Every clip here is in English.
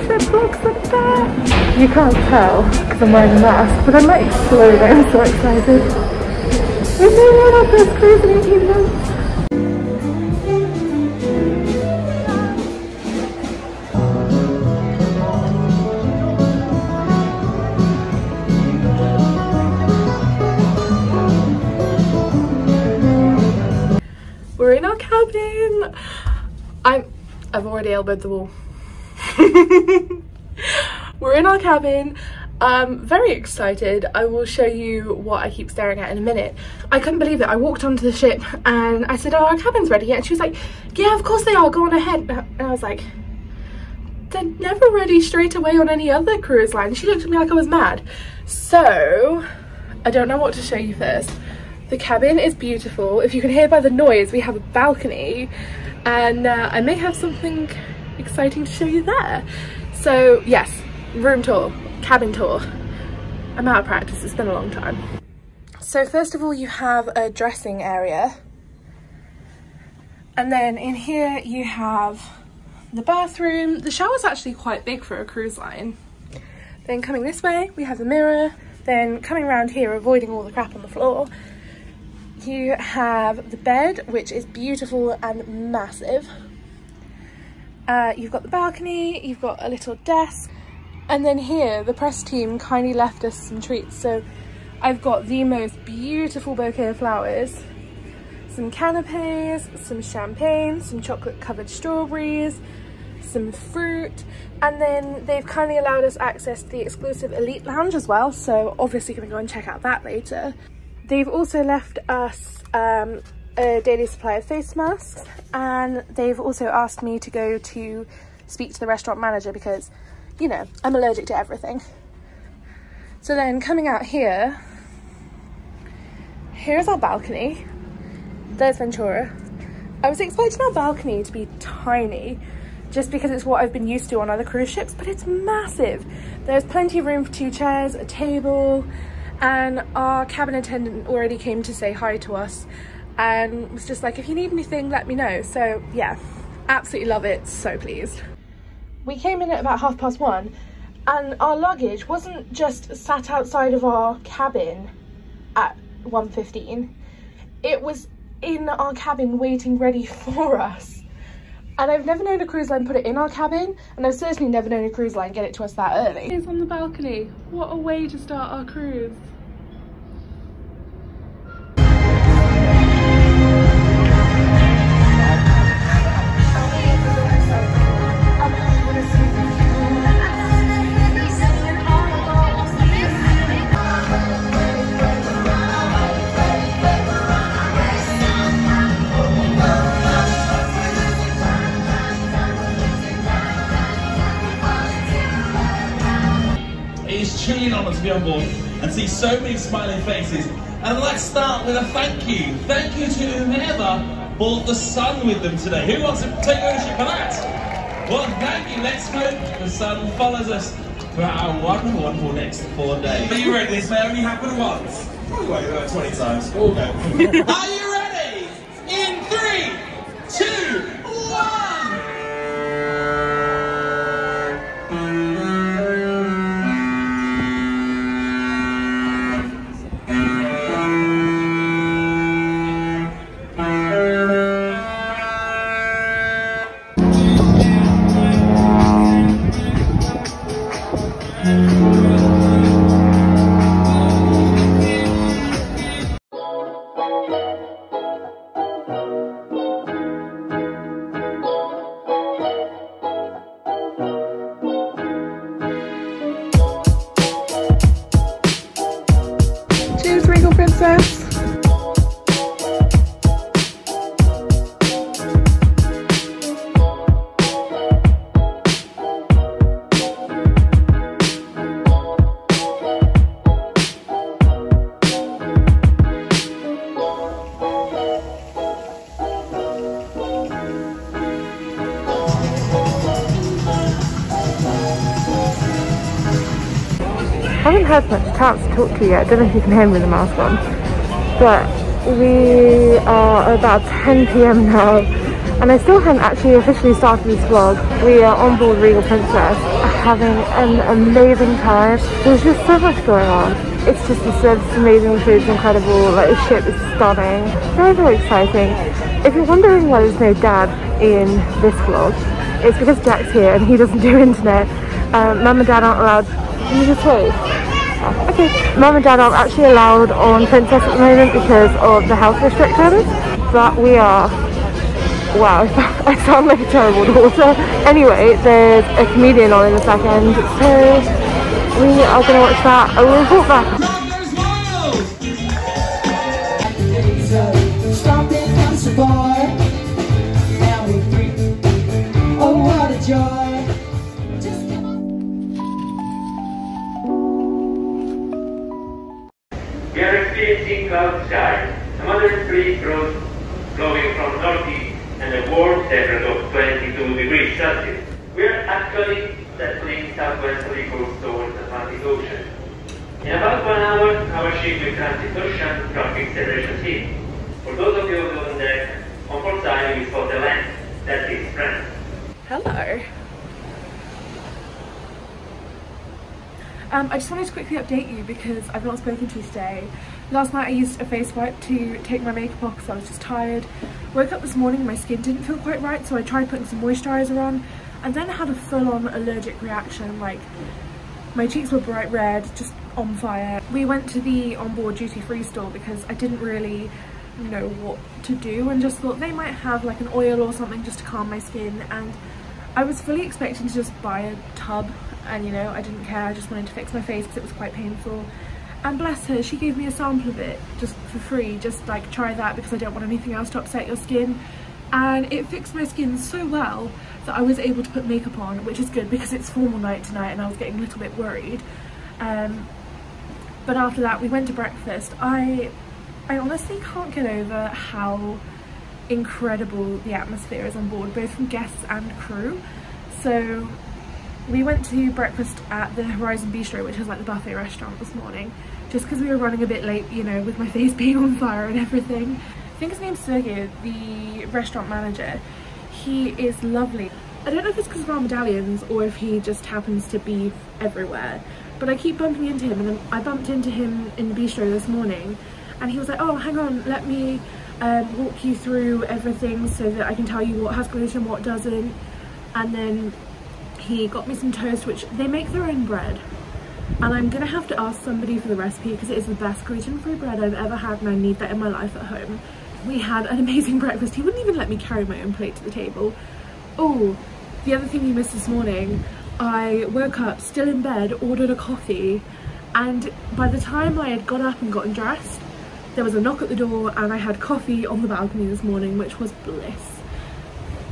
ship vlogs like that. You can't tell because I'm wearing a mask, but I'm like exploding. I'm so excited. We're doing our first cruise in 18 months. We're in our cabin. I've already elbowed the wall. We're in our cabin. Very excited. I will show you what I keep staring at in a minute. I couldn't believe it. I walked onto the ship and I said, oh, our cabin's ready yet? And she was like, yeah, of course they are, go on ahead. And I was like, they're never ready straight away on any other cruise line. She looked at me like I was mad. So I don't know what to show you first. The cabin is beautiful. If you can hear by the noise, we have a balcony, and I may have something exciting to show you there. So yes, room tour, cabin tour. I'm out of practice, it's been a long time. So first of all, you have a dressing area. And then in here you have the bathroom. The shower's actually quite big for a cruise line. Then coming this way, we have the mirror. Then coming around here, avoiding all the crap on the floor, you have the bed, which is beautiful and massive. You've got the balcony, you've got a little desk. And then here, the press team kindly left us some treats. So I've got the most beautiful bouquet of flowers, some canapes, some champagne, some chocolate covered strawberries, some fruit, and then they've kindly allowed us access to the exclusive elite lounge as well, so obviously gonna go and check out that later. They've also left us a daily supply of face masks, and they've also asked me to go to speak to the restaurant manager because, you know, I'm allergic to everything. So then coming out here, here's our balcony. There's Ventura. I was expecting our balcony to be tiny just because it's what I've been used to on other cruise ships, but it's massive. There's plenty of room for 2 chairs, a table, and our cabin attendant already came to say hi to us and was just like, if you need anything, let me know. So yeah, absolutely love it, so pleased. We came in at about 1:30 and our luggage wasn't just sat outside of our cabin at 1:15, it was in our cabin waiting ready for us. And I've never known a cruise line put it in our cabin, and I've certainly never known a cruise line get it to us that early. It's on the balcony. What a way to start our cruise. Truly an honour to be on board and see so many smiling faces. And let's start with a thank you. Thank you to whomever brought the sun with them today. Who wants to take ownership for that? Well, thank you. Let's hope the sun follows us throughout our wonderful, wonderful next 4 days. Are you ready? This may only happen once. Probably won't about 20 times. All go. Are you ready? In 3, 2, 1. Cheers, Regal Princess. I haven't had much chance to talk to you yet. I don't know if you can hear me with the mask on, but we are about 10 PM now and I still haven't actually officially started this vlog. We are on board Regal Princess. I having an amazing time. There's just so much going on. It's just the service is amazing, the food's incredible, like the ship is stunning. Very, very exciting. If you're wondering why there's no dad in this vlog, it's because Jack's here and he doesn't do internet. Mum and Dad aren't allowed. Can you just wave? Oh, okay. Mum and Dad aren't actually allowed on Princess at the moment because of the health restrictions, but we are. Wow, I sound like a terrible daughter. Anyway, there's a comedian on in a second, so we are going to watch that. I will report back. We are experiencing cloud sky, a moderate breeze blowing from northeast, and a warm temperature of 22 degrees Celsius. We are actually settling southwesterly course towards the Atlantic Ocean. In about 1 hour, our ship will transit ocean traffic separation heat. For those of you on deck, on port side we spot the land. That is France. Hello. I just wanted to quickly update you because I've not spoken to you today. Last night I used a face wipe to take my makeup off because I was just tired. Woke up this morning, my skin didn't feel quite right, so I tried putting some moisturiser on and then I had a full-on allergic reaction. Like, my cheeks were bright red, just on fire. We went to the onboard duty-free store because I didn't really know what to do and just thought they might have like an oil or something just to calm my skin, and I was fully expecting to just buy a tub, and you know, I didn't care. I just wanted to fix my face because it was quite painful. And bless her, she gave me a sample of it just for free, just like try that because I don't want anything else to upset your skin. And it fixed my skin so well that I was able to put makeup on, which is good because it's formal night tonight and I was getting a little bit worried. But after that we went to breakfast. I honestly can't get over how incredible the atmosphere is on board, both from guests and crew. So we went to breakfast at the Horizon Bistro, which is like the buffet restaurant, this morning, just because we were running a bit late, you know, with my face being on fire and everything. I think his name's Sergey, the restaurant manager. He is lovely. I don't know if it's because of our medallions or if he just happens to be everywhere, but I keep bumping into him, and then I bumped into him in the bistro this morning and he was like, oh, hang on, let me walk you through everything so that I can tell you what has gluten, what doesn't. And then he got me some toast, which they make their own bread, and I'm gonna have to ask somebody for the recipe because it is the best gluten-free bread I've ever had and I need that in my life at home. We had an amazing breakfast. He wouldn't even let me carry my own plate to the table. Oh, the other thing you missed this morning, I woke up still in bed, ordered a coffee, and by the time I had got up and gotten dressed, there was a knock at the door and I had coffee on the balcony this morning, which was bliss.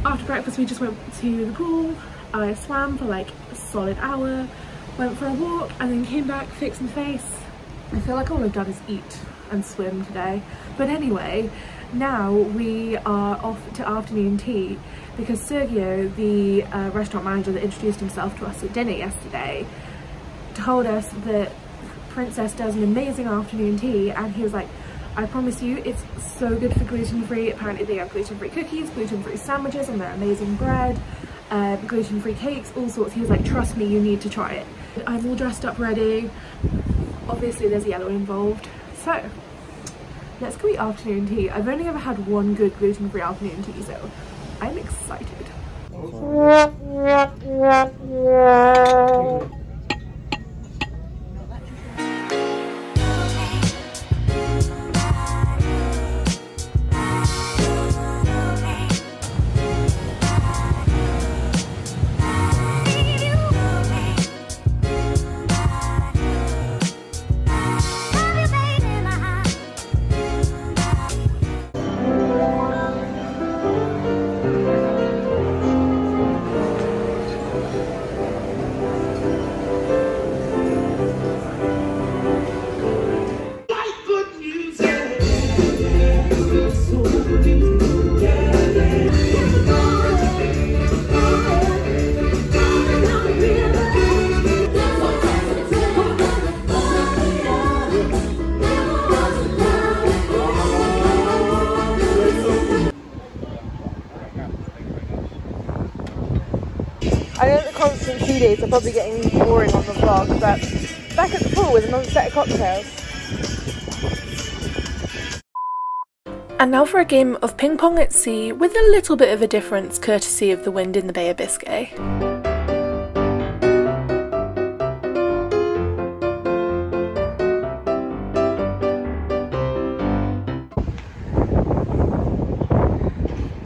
After breakfast we just went to the pool. I swam for like a solid hour, went for a walk, and then came back, fixed my face. I feel like all I've done is eat and swim today. But anyway, now we are off to afternoon tea because Sergio, the restaurant manager that introduced himself to us at dinner yesterday, told us that Princess does an amazing afternoon tea, and he was like, I promise you, it's so good for gluten-free. Apparently they have gluten-free cookies, gluten-free sandwiches, and their amazing bread. Gluten-free cakes, all sorts. He was like, trust me, you need to try it. I'm all dressed up ready. Obviously there's yellow involved, so let's go eat afternoon tea. I've only ever had one good gluten-free afternoon tea, so I'm excited. days are probably getting boring on the vlog, but back at the pool with another set of cocktails. And now for a game of ping pong at sea with a little bit of a difference courtesy of the wind in the Bay of Biscay.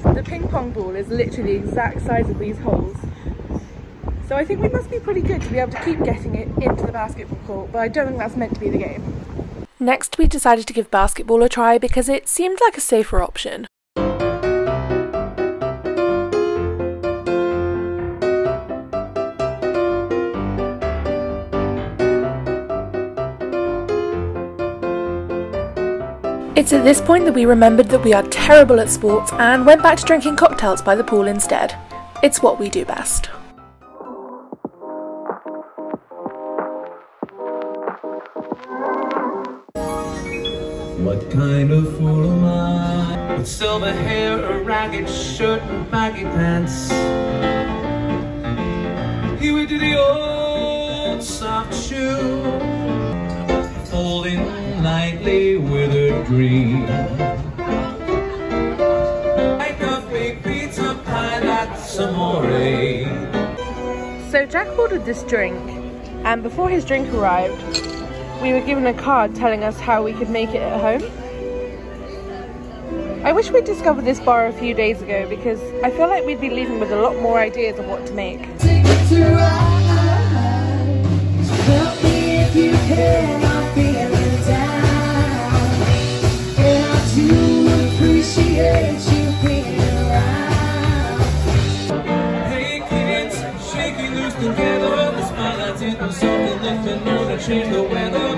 The ping pong ball is literally the exact size of these holes. So I think we must be pretty good to be able to keep getting it into the basketball court, but I don't think that's meant to be the game. Next, we decided to give basketball a try because it seemed like a safer option. It's at this point that we remembered that we are terrible at sports and went back to drinking cocktails by the pool instead. It's what we do best. What kind of fool am I? With silver hair, a ragged shirt and baggy pants. He would do the old soft shoe, folding lightly with a dream. Like a big pizza pie, that's amore. So Jack ordered this drink, and before his drink arrived, we were given a card telling us how we could make it at home. I wish we'd discovered this bar a few days ago because I feel like we'd be leaving with a lot more ideas of what to make. Change the weather.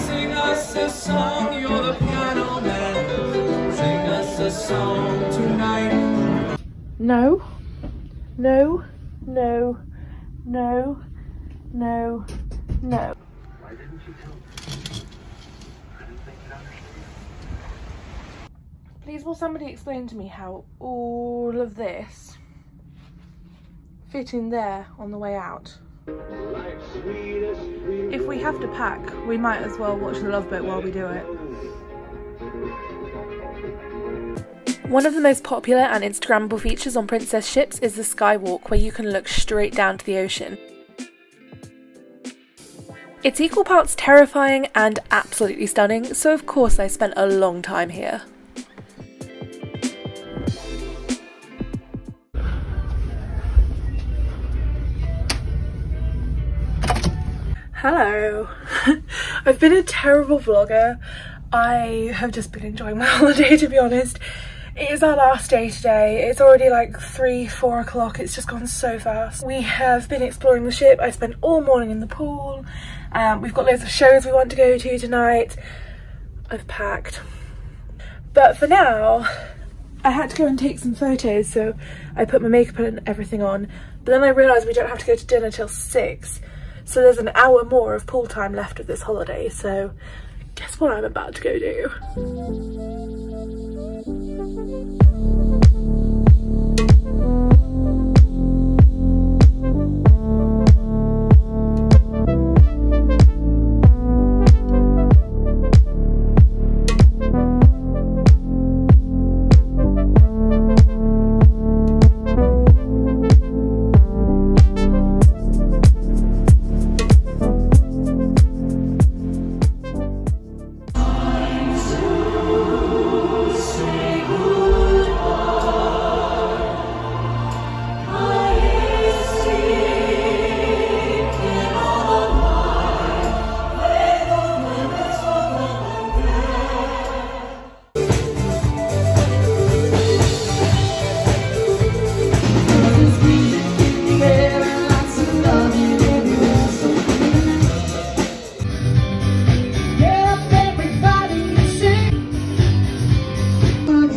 Sing us a song, you're the piano man. Sing us a song tonight. No, no, no, no, no, no. Why didn't you tell me? I didn't think you'd understand. Please will somebody explain to me how all of this fit in there on the way out? If we have to pack, we might as well watch the Love Boat while we do it. One of the most popular and Instagrammable features on Princess ships is the skywalk, where you can look straight down to the ocean. It's equal parts terrifying and absolutely stunning, so of course I spent a long time here. Hello! I've been a terrible vlogger. I have just been enjoying my holiday, to be honest. It is our last day today. It's already like 3-4 o'clock. It's just gone so fast. We have been exploring the ship. I spent all morning in the pool. We've got loads of shows we want to go to tonight. I've packed. But for now, I had to go and take some photos, so I put my makeup and everything on. But then I realised we don't have to go to dinner till 6. So there's an hour more of pool time left of this holiday, so guess what I'm about to go do?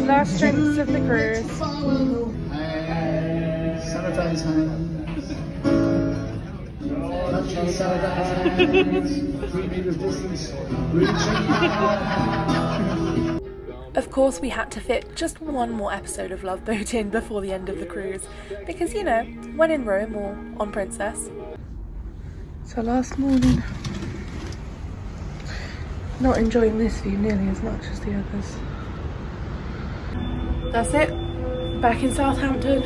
Last drinks of the cruise. Sanitize hands. Touch and sanitize. 3 meters distance. Reaching out. Of course we had to fit just one more episode of Love Boat in before the end of the cruise, because you know, when in Rome or on Princess. So last morning, not enjoying this view nearly as much as the others. That's it, back in Southampton.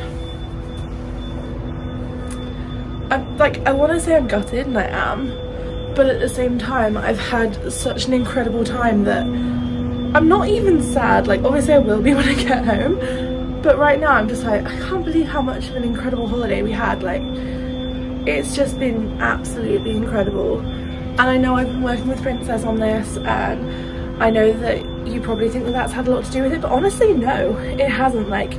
I want to say I'm gutted, and I am, but at the same time I've had such an incredible time that I'm not even sad. Like, obviously I will be when I get home, but right now I'm just like, I can't believe how much of an incredible holiday we had. Like, it's just been absolutely incredible. And I know I've been working with Princess on this, and I know that you probably think that that's had a lot to do with it, but honestly no, it hasn't. Like,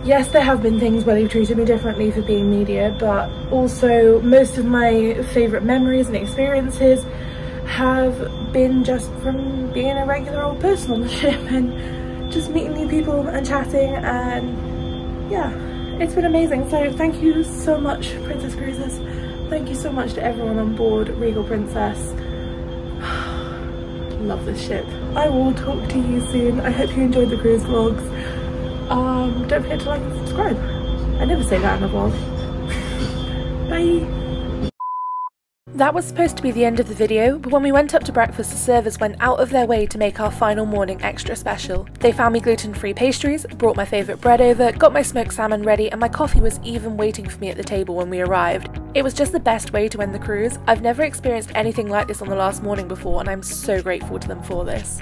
yes, there have been things where they've treated me differently for being media, but also most of my favourite memories and experiences have been just from being a regular old person on the ship and just meeting new people and chatting, and yeah, it's been amazing. So thank you so much, Princess Cruises. Thank you so much to everyone on board Regal Princess. Love this ship. I will talk to you soon. I hope you enjoyed the cruise vlogs. Don't forget to like and subscribe. I never say that in a vlog. Bye. That was supposed to be the end of the video, but when we went up to breakfast, the servers went out of their way to make our final morning extra special. They found me gluten-free pastries, brought my favourite bread over, got my smoked salmon ready, and my coffee was even waiting for me at the table when we arrived. It was just the best way to end the cruise. I've never experienced anything like this on the last morning before, and I'm so grateful to them for this.